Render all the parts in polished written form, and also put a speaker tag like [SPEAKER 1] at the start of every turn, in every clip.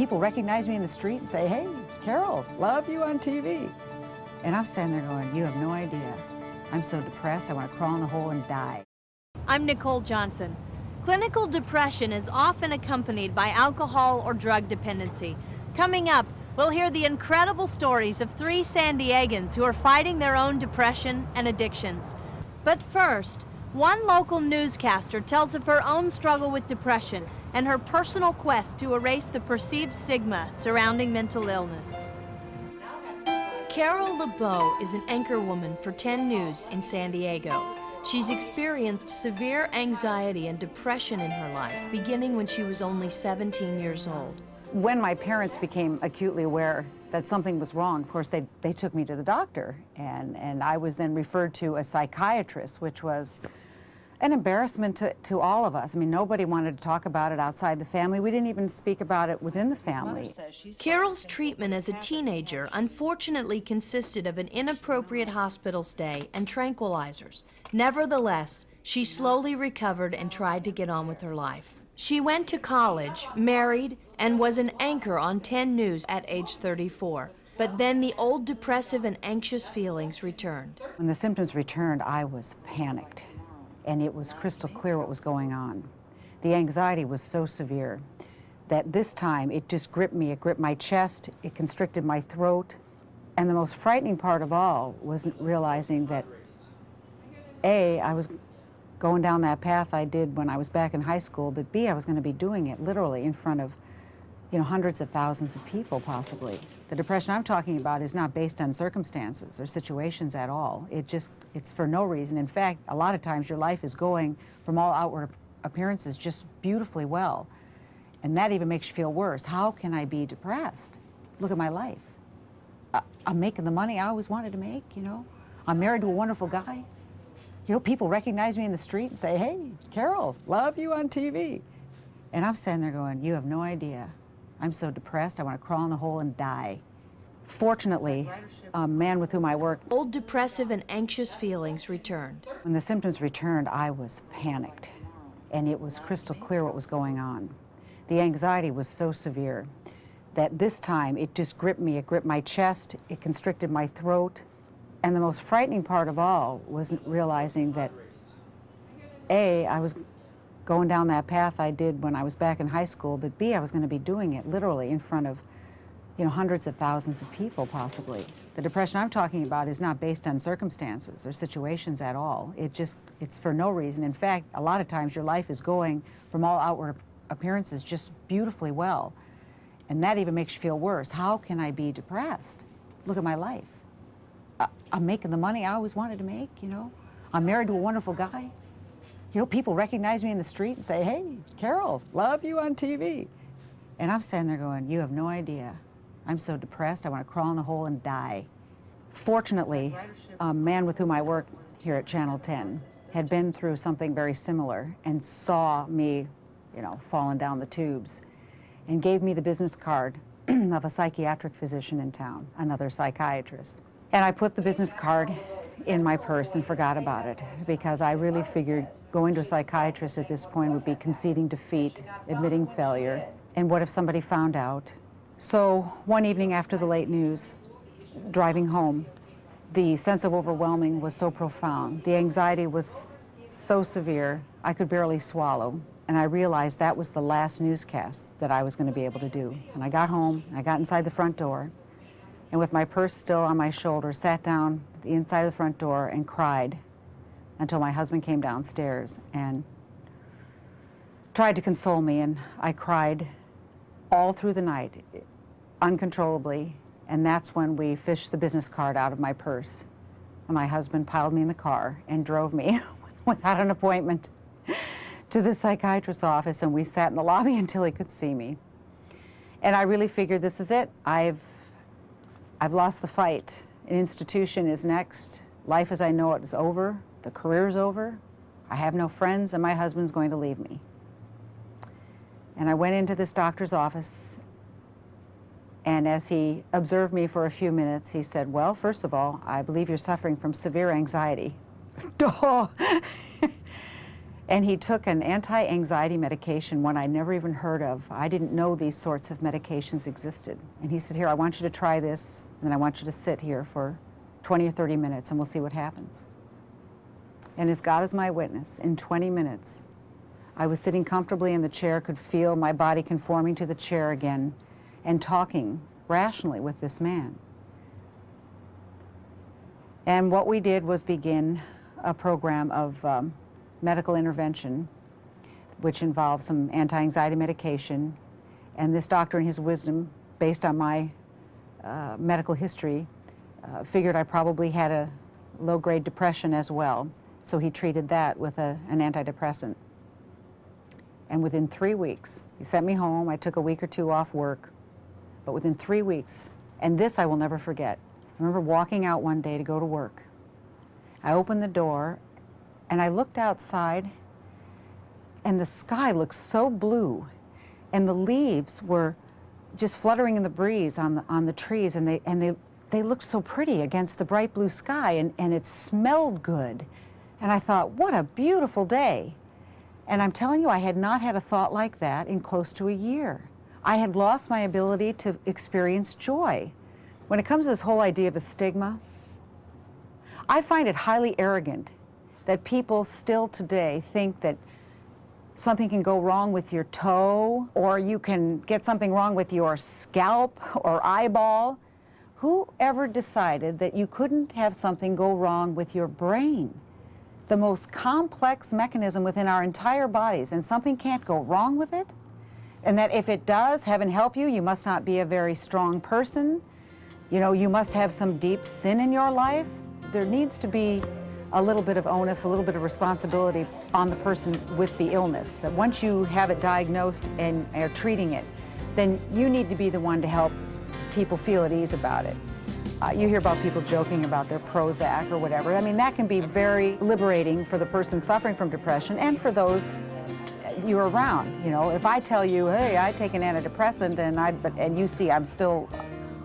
[SPEAKER 1] people recognize me in the street and say, hey, Carol, love you on TV. And I'm standing there going, you have no idea. I'm so depressed, I want to crawl in a hole and die.
[SPEAKER 2] I'm Nicole Johnson. Clinical depression is often accompanied by alcohol or drug dependency. Coming up, we'll hear the incredible stories of 3 San Diegans who are fighting their own depression and addictions. But first, one local newscaster tells of her own struggle with depression and her personal quest to erase the perceived stigma surrounding mental illness. Carol LeBeau is an anchorwoman for 10 News in San Diego. She's experienced severe anxiety and depression in her life, beginning when she was only 17 years old.
[SPEAKER 1] When my parents became acutely aware that something was wrong, of course, they took me to the doctor, and I was then referred to a psychiatrist, which was an embarrassment to all of us. I mean, nobody wanted to talk about it outside the family. We didn't even speak about it within the family.
[SPEAKER 2] Carol's treatment as a teenager unfortunately consisted of an inappropriate hospital stay and tranquilizers. Nevertheless, she slowly recovered and tried to get on with her life. She went to college, married, and was an anchor on 10 News at age 34. But then the old depressive and anxious feelings returned.
[SPEAKER 1] When the symptoms returned, I was panicked, and it was crystal clear what was going on. The anxiety was so severe that this time it just gripped me. It gripped my chest, it constricted my throat, and the most frightening part of all was realizing that A, I was going down that path I did when I was back in high school, but B, I was going to be doing it literally in front of, hundreds of thousands of people possibly. The depression I'm talking about is not based on circumstances or situations at all. It's for no reason. In fact, a lot of times your life is going from all outward appearances just beautifully well. And that even makes you feel worse. How can I be depressed? Look at my life. I'm making the money I always wanted to make, I'm married to a wonderful guy. People recognize me in the street and say, hey, Carol, love you on TV. And I'm standing there going, you have no idea. I'm so depressed, I want to crawl in a hole and die. Fortunately, a man with whom I worked,
[SPEAKER 2] old depressive and anxious feelings returned.
[SPEAKER 1] When the symptoms returned, I was panicked, and it was crystal clear what was going on. The anxiety was so severe that this time it just gripped me. It gripped my chest, it constricted my throat, and the most frightening part of all was realizing that A, I was going down that path I did when I was back in high school, but B, I was going to be doing it literally in front of, hundreds of thousands of people possibly. The depression I'm talking about is not based on circumstances or situations at all. It's for no reason. In fact, a lot of times your life is going from all outward appearances just beautifully well. And that even makes you feel worse. How can I be depressed? Look at my life. I'm making the money I always wanted to make, I'm married to a wonderful guy. People recognize me in the street and say, hey, Carol, love you on TV. And I'm standing there going, you have no idea. I'm so depressed, I want to crawl in a hole and die. Fortunately, a man with whom I worked here at Channel 10 had been through something very similar and saw me, falling down the tubes, and gave me the business card of a psychiatric physician in town, another psychiatrist. And I put the business card in my purse and forgot about it because I really figured going to a psychiatrist at this point would be conceding defeat, admitting failure, and what if somebody found out? So one evening after the late news, driving home, the sense of overwhelming was so profound. The anxiety was so severe, I could barely swallow. And I realized that was the last newscast that I was going to be able to do. And I got home, I got inside the front door, and with my purse still on my shoulder, sat down at the inside of the front door and cried until my husband came downstairs and tried to console me. And I cried all through the night, uncontrollably. And that's when we fished the business card out of my purse. And my husband piled me in the car and drove me without an appointment to the psychiatrist's office, and we sat in the lobby until he could see me. And I really figured, this is it. I've lost the fight. An institution is next. Life as I know it is over. The career's over. I have no friends, and my husband's going to leave me. And I went into this doctor's office, and as he observed me for a few minutes, he said, well, first of all, I believe you're suffering from severe anxiety. And he took an anti-anxiety medication, one I'd never even heard of. I didn't know these sorts of medications existed. And he said, here, I want you to try this, and then I want you to sit here for 20 or 30 minutes, and we'll see what happens. And as God is my witness, in 20 minutes, I was sitting comfortably in the chair, could feel my body conforming to the chair again, and talking rationally with this man. And what we did was begin a program of medical intervention, which involved some anti-anxiety medication. And this doctor, in his wisdom, based on my medical history, figured I probably had a low-grade depression as well. So he treated that with an antidepressant. And within 3 weeks, he sent me home. I took a week or two off work. But within 3 weeks, and this I will never forget, I remember walking out one day to go to work. I opened the door, and I looked outside, and the sky looked so blue, and the leaves were just fluttering in the breeze on the trees, and they looked so pretty against the bright blue sky, and it smelled good. And I thought, what a beautiful day. And I'm telling you, I had not had a thought like that in close to a year. I had lost my ability to experience joy. When it comes to this whole idea of a stigma, I find it highly arrogant that people still today think that something can go wrong with your toe, or you can get something wrong with your scalp or eyeball. Who ever decided that you couldn't have something go wrong with your brain? The most complex mechanism within our entire bodies, and something can't go wrong with it? And that if it does, heaven help you, you must not be a very strong person. You know, you must have some deep sin in your life. There needs to be a little bit of onus, a little bit of responsibility on the person with the illness, that once you have it diagnosed and are treating it, then you need to be the one to help people feel at ease about it. You hear about people joking about their Prozac or whatever. I mean, that can be very liberating for the person suffering from depression and for those you're around. You know, if I tell you, hey, I take an antidepressant and you see I'm still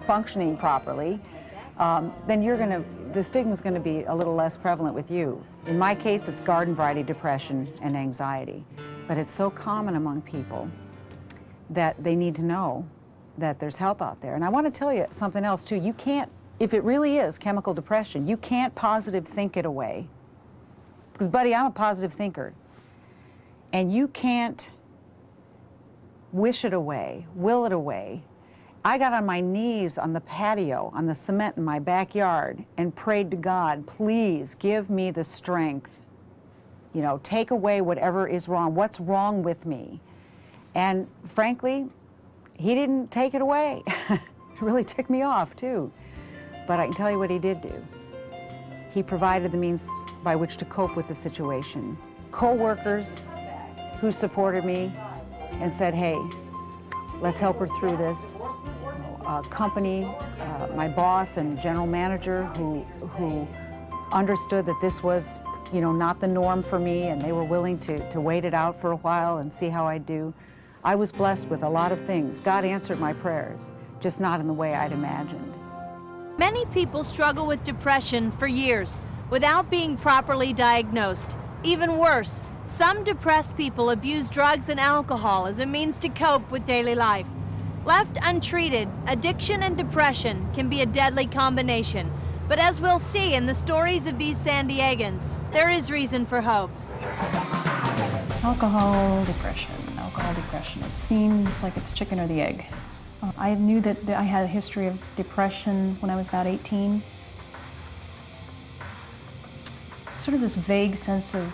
[SPEAKER 1] functioning properly, then the stigma's gonna be a little less prevalent with you. In my case, it's garden variety depression and anxiety, but it's so common among people that they need to know that there's help out there. And I want to tell you something else too. You can't, if it really is chemical depression, you can't positive think it away. Because buddy, I'm a positive thinker. And you can't wish it away, will it away. I got on my knees on the patio, on the cement in my backyard, and prayed to God, please give me the strength. You know, take away whatever is wrong. What's wrong with me? And frankly, he didn't take it away. It really ticked me off too. But I can tell you what he did do. He provided the means by which to cope with the situation. Co-workers who supported me and said, hey, let's help her through this. Company, my boss and general manager who understood that this was, you know, not the norm for me, and they were willing to wait it out for a while and see how I do. I was blessed with a lot of things. God answered my prayers, just not in the way I'd imagined.
[SPEAKER 2] Many people struggle with depression for years without being properly diagnosed. Even worse, some depressed people abuse drugs and alcohol as a means to cope with daily life. Left untreated, addiction and depression can be a deadly combination. But as we'll see in the stories of these San Diegans, there is reason for hope.
[SPEAKER 3] Alcohol, depression. It seems like it's chicken or the egg. I knew that I had a history of depression when I was about 18. Sort of this vague sense of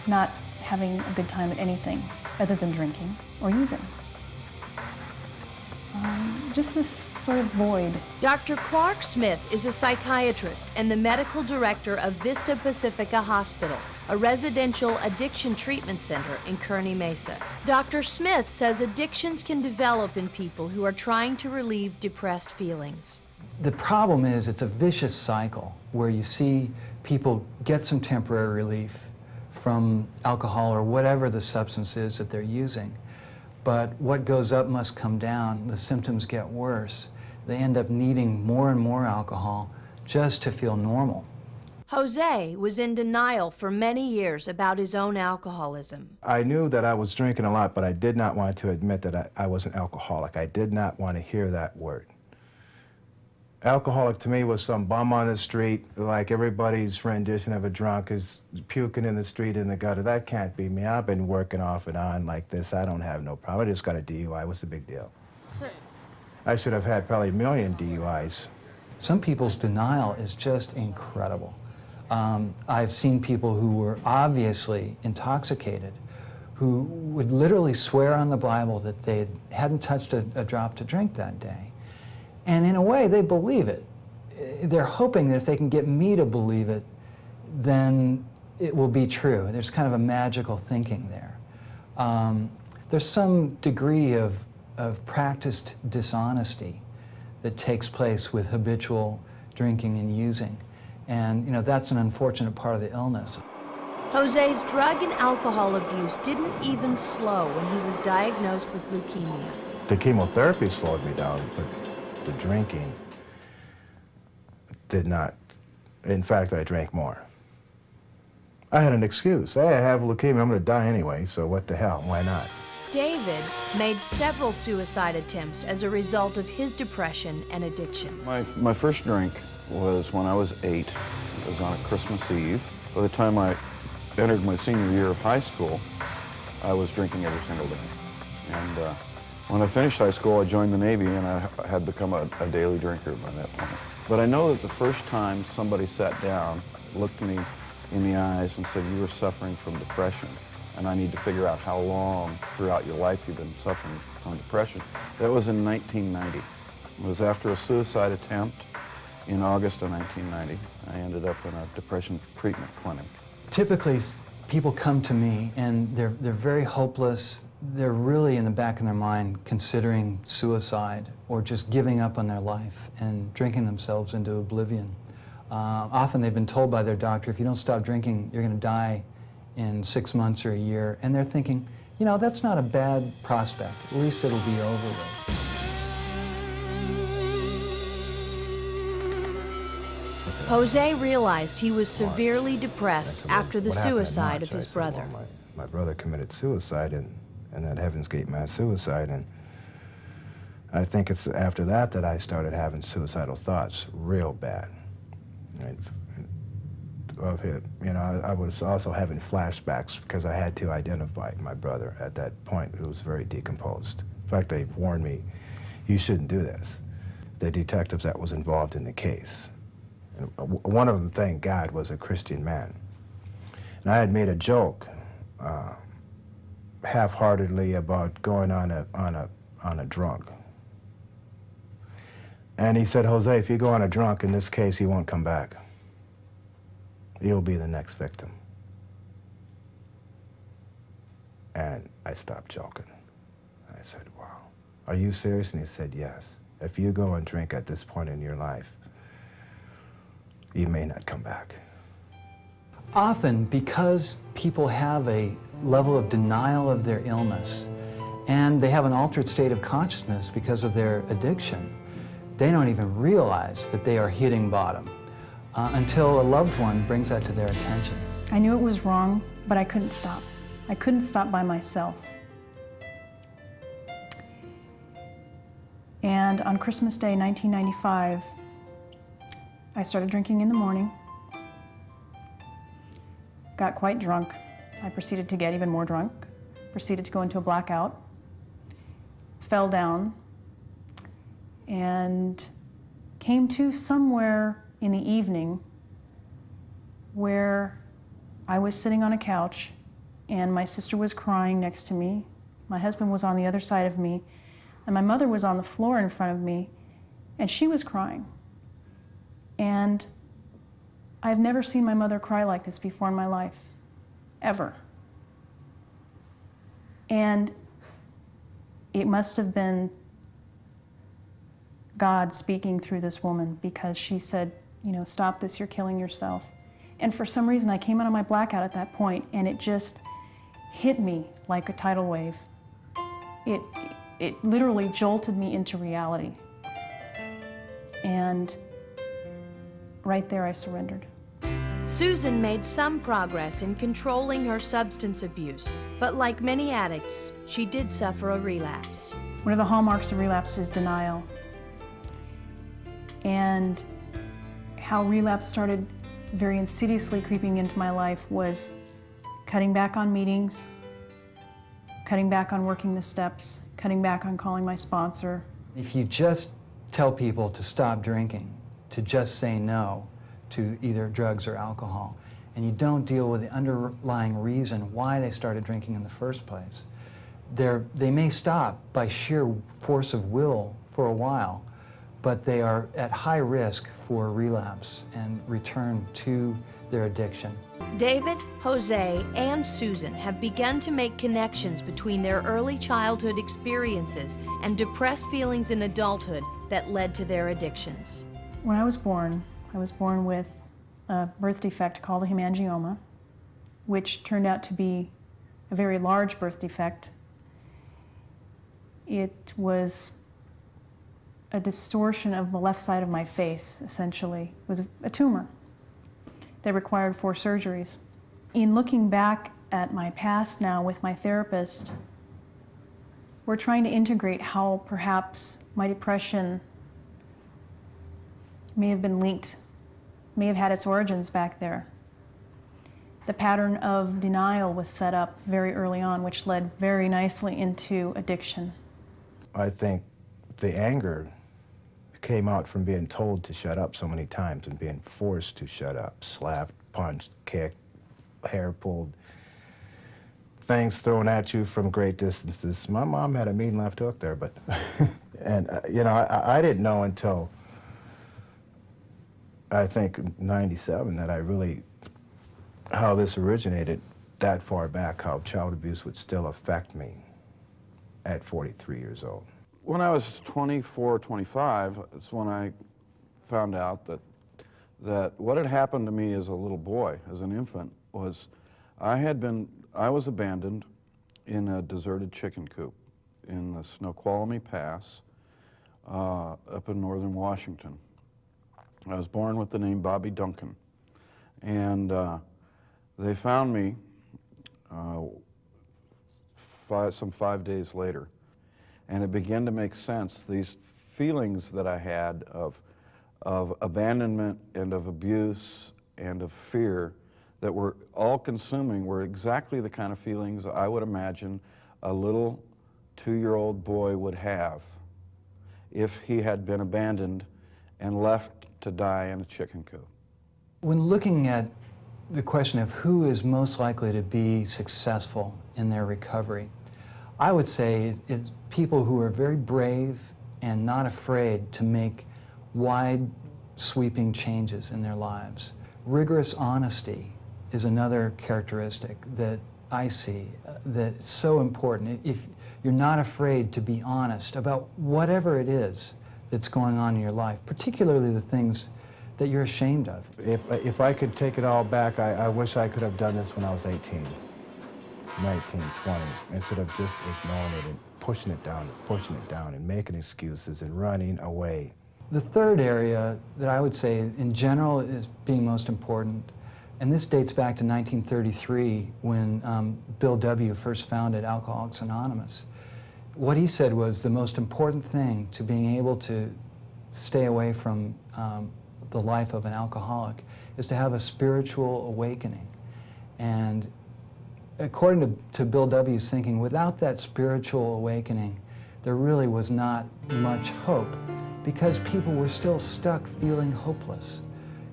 [SPEAKER 3] not having a good time at anything other than drinking or using. Just this sort of void.
[SPEAKER 2] Dr. Clark Smith is a psychiatrist and the medical director of Vista Pacifica Hospital, a residential addiction treatment center in Kearny Mesa. Dr. Smith says addictions can develop in people who are trying to relieve depressed feelings.
[SPEAKER 4] The problem is it's a vicious cycle where you see people get some temporary relief from alcohol or whatever the substance is that they're using. But what goes up must come down. The symptoms get worse. They end up needing more and more alcohol just to feel normal.
[SPEAKER 2] Jose was in denial for many years about his own alcoholism.
[SPEAKER 5] I knew that I was drinking a lot, but I did not want to admit that I was an alcoholic. I did not want to hear that word. Alcoholic to me was some bum on the street, like everybody's rendition of a drunk is puking in the street in the gutter. That can't be me. I've been working off and on like this. I don't have no problem. I just got a DUI. What's the big deal? I should have had probably a million DUIs.
[SPEAKER 4] Some people's denial is just incredible. I've seen people who were obviously intoxicated who would literally swear on the Bible that they hadn't touched a drop to drink that day. And in a way, they believe it. They're hoping that if they can get me to believe it, then it will be true. There's kind of a magical thinking there. There's some degree of practiced dishonesty that takes place with habitual drinking and using. And, you know, that's an unfortunate part of the illness.
[SPEAKER 2] Jose's drug and alcohol abuse didn't even slow when he was diagnosed with leukemia.
[SPEAKER 5] The chemotherapy slowed me down, but the drinking did not. In fact, I drank more. I had an excuse. Hey, I have leukemia, I'm going to die anyway, so what the hell, why not?
[SPEAKER 2] David made several suicide attempts as a result of his depression and addictions.
[SPEAKER 6] My first drink was when I was 8. It was on a Christmas Eve. By the time I entered my senior year of high school, I was drinking every single day. And when I finished high school, I joined the Navy, and I had become a daily drinker by that point. But I know that the first time somebody sat down, looked me in the eyes and said, "You are suffering from depression, and I need to figure out how long throughout your life you've been suffering from depression," that was in 1990. It was after a suicide attempt in August of 1990. I ended up in a depression treatment clinic.
[SPEAKER 4] Typically, people come to me and they're very hopeless. They're really in the back of their mind considering suicide or just giving up on their life and drinking themselves into oblivion. Often they've been told by their doctor, if you don't stop drinking, you're going to die in 6 months or a year. And they're thinking, you know, that's not a bad prospect. At least it'll be over with.
[SPEAKER 2] Jose realized he was severely depressed after the suicide of his brother.
[SPEAKER 5] My brother committed suicide and that Heaven's Gate mass suicide, and I think it's after that I started having suicidal thoughts real bad. Of him, you know, I was also having flashbacks because I had to identify my brother at that point, who was very decomposed. In fact, they warned me, you shouldn't do this. The detectives that was involved in the case. And one of them, thank God, was a Christian man. And I had made a joke, half-heartedly, about going on a drunk. And he said, "Jose, if you go on a drunk, in this case, he won't come back. You'll be the next victim." And I stopped joking. I said, "Wow, are you serious?" And he said, "Yes. If you go and drink at this point in your life, you may not come back."
[SPEAKER 4] Often, because people have a level of denial of their illness and they have an altered state of consciousness because of their addiction, they don't even realize that they are hitting bottom until a loved one brings that to their attention.
[SPEAKER 3] I knew it was wrong, but I couldn't stop. I couldn't stop by myself. And on Christmas Day, 1995, I started drinking in the morning, got quite drunk. I proceeded to get even more drunk, proceeded to go into a blackout, fell down, and came to somewhere in the evening where I was sitting on a couch and my sister was crying next to me. My husband was on the other side of me, and my mother was on the floor in front of me, and she was crying. And I've never seen my mother cry like this before in my life, ever. And it must have been God speaking through this woman, because she said, you know, "Stop this, you're killing yourself." And for some reason, I came out of my blackout at that point, and it just hit me like a tidal wave. It literally jolted me into reality. And right there, I surrendered.
[SPEAKER 7] Susan made some progress in controlling her substance abuse, but like many addicts, she did suffer a relapse.
[SPEAKER 3] One of the hallmarks of relapse is denial. And how relapse started very insidiously creeping into my life was cutting back on meetings, cutting back on working the steps, cutting back on calling my sponsor.
[SPEAKER 4] If you just tell people to stop drinking, to just say no to either drugs or alcohol, and you don't deal with the underlying reason why they started drinking in the first place, they may stop by sheer force of will for a while, but they are at high risk for relapse and return to their addiction.
[SPEAKER 7] David, Jose, and Susan have begun to make connections between their early childhood experiences and depressed feelings in adulthood that led to their addictions.
[SPEAKER 3] When I was born with a birth defect called a hemangioma, which turned out to be a very large birth defect. It was a distortion of the left side of my face, essentially. It was a tumor that required 4 surgeries. In looking back at my past now with my therapist, we're trying to integrate how perhaps my depression may have been linked, may have had its origins back there. The pattern of denial was set up very early on, which led very nicely into addiction.
[SPEAKER 5] I think the anger came out from being told to shut up so many times and being forced to shut up, slapped, punched, kicked, hair pulled, things thrown at you from great distances. My mom had a mean left hook there, but, and you know, I didn't know until I think 97 that I really, how this originated that far back, how child abuse would still affect me at 43 years old.
[SPEAKER 6] When I was 24, 25, it's when I found out that what had happened to me as a little boy, as an infant, was I was abandoned in a deserted chicken coop in the Snoqualmie Pass up in northern Washington. I was born with the name Bobby Duncan, and they found me some 5 days later, and it began to make sense. These feelings that I had of abandonment and of abuse and of fear that were all-consuming were exactly the kind of feelings I would imagine a little 2-year-old boy would have if he had been abandoned and left to die in a chicken coop.
[SPEAKER 4] When looking at the question of who is most likely to be successful in their recovery, I would say it's people who are very brave and not afraid to make wide, sweeping changes in their lives. Rigorous honesty is another characteristic that I see that's so important. If you're not afraid to be honest about whatever it is that's going on in your life, particularly the things that you're ashamed of.
[SPEAKER 5] If I could take it all back, I wish I could have done this when I was 18, 19, 20, instead of just ignoring it and pushing it down and making excuses and running away.
[SPEAKER 4] The third area that I would say in general is being most important, and this dates back to 1933 when Bill W. first founded Alcoholics Anonymous. What he said was the most important thing to being able to stay away from the life of an alcoholic is to have a spiritual awakening. And according to Bill W.'s thinking, without that spiritual awakening, there really was not much hope because people were still stuck feeling hopeless.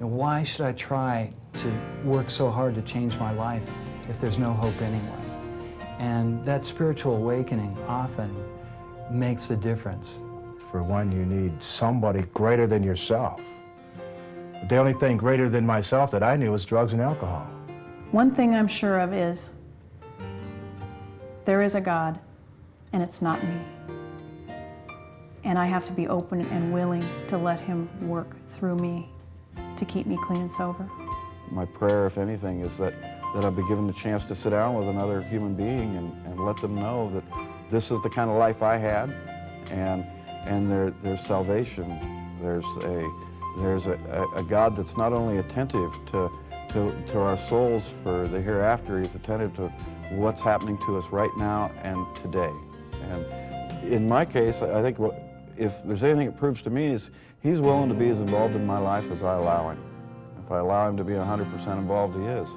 [SPEAKER 4] And why should I try to work so hard to change my life if there's no hope anyway? And that spiritual awakening often makes the difference.
[SPEAKER 5] For one, you need somebody greater than yourself. The only thing greater than myself that I knew was drugs and alcohol.
[SPEAKER 3] One thing I'm sure of is there is a God, and it's not me. And I have to be open and willing to let him work through me to keep me clean and sober.
[SPEAKER 6] My prayer, if anything, is that I'll be given the chance to sit down with another human being and let them know that this is the kind of life I had, and there's salvation. There's There's a God that's not only attentive to our souls for the hereafter, he's attentive to what's happening to us right now and today. And in my case, I think if there's anything it proves to me is he's willing to be as involved in my life as I allow him. If I allow him to be 100% involved, he is.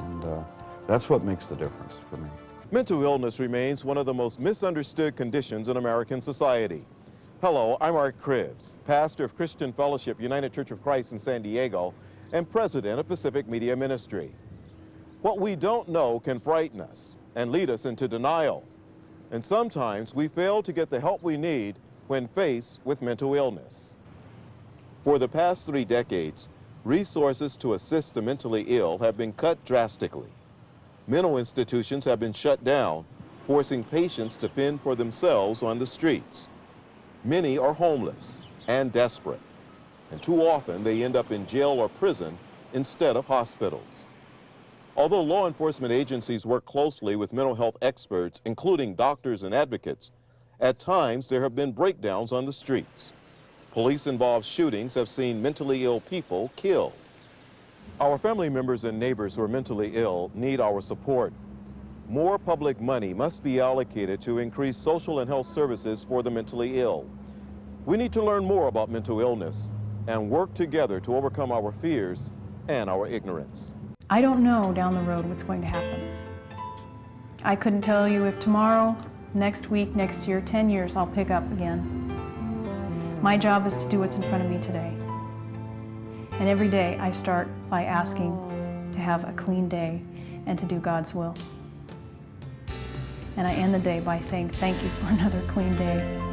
[SPEAKER 6] And that's what makes the difference for me.
[SPEAKER 8] Mental illness remains one of the most misunderstood conditions in American society. Hello, I'm Art Cribbs, pastor of Christian Fellowship United Church of Christ in San Diego and president of Pacific Media Ministry. What we don't know can frighten us and lead us into denial. And sometimes we fail to get the help we need when faced with mental illness. For the past 3 decades, resources to assist the mentally ill have been cut drastically. Mental institutions have been shut down, forcing patients to fend for themselves on the streets. Many are homeless and desperate, and too often they end up in jail or prison instead of hospitals. Although law enforcement agencies work closely with mental health experts, including doctors and advocates, at times there have been breakdowns on the streets. Police-involved shootings have seen mentally ill people killed. Our family members and neighbors who are mentally ill need our support. More public money must be allocated to increase social and health services for the mentally ill. We need to learn more about mental illness and work together to overcome our fears and our ignorance.
[SPEAKER 3] I don't know down the road what's going to happen. I couldn't tell you if tomorrow, next week, next year, 10 years, I'll pick up again. My job is to do what's in front of me today. And every day I start by asking to have a clean day and to do God's will. And I end the day by saying thank you for another clean day.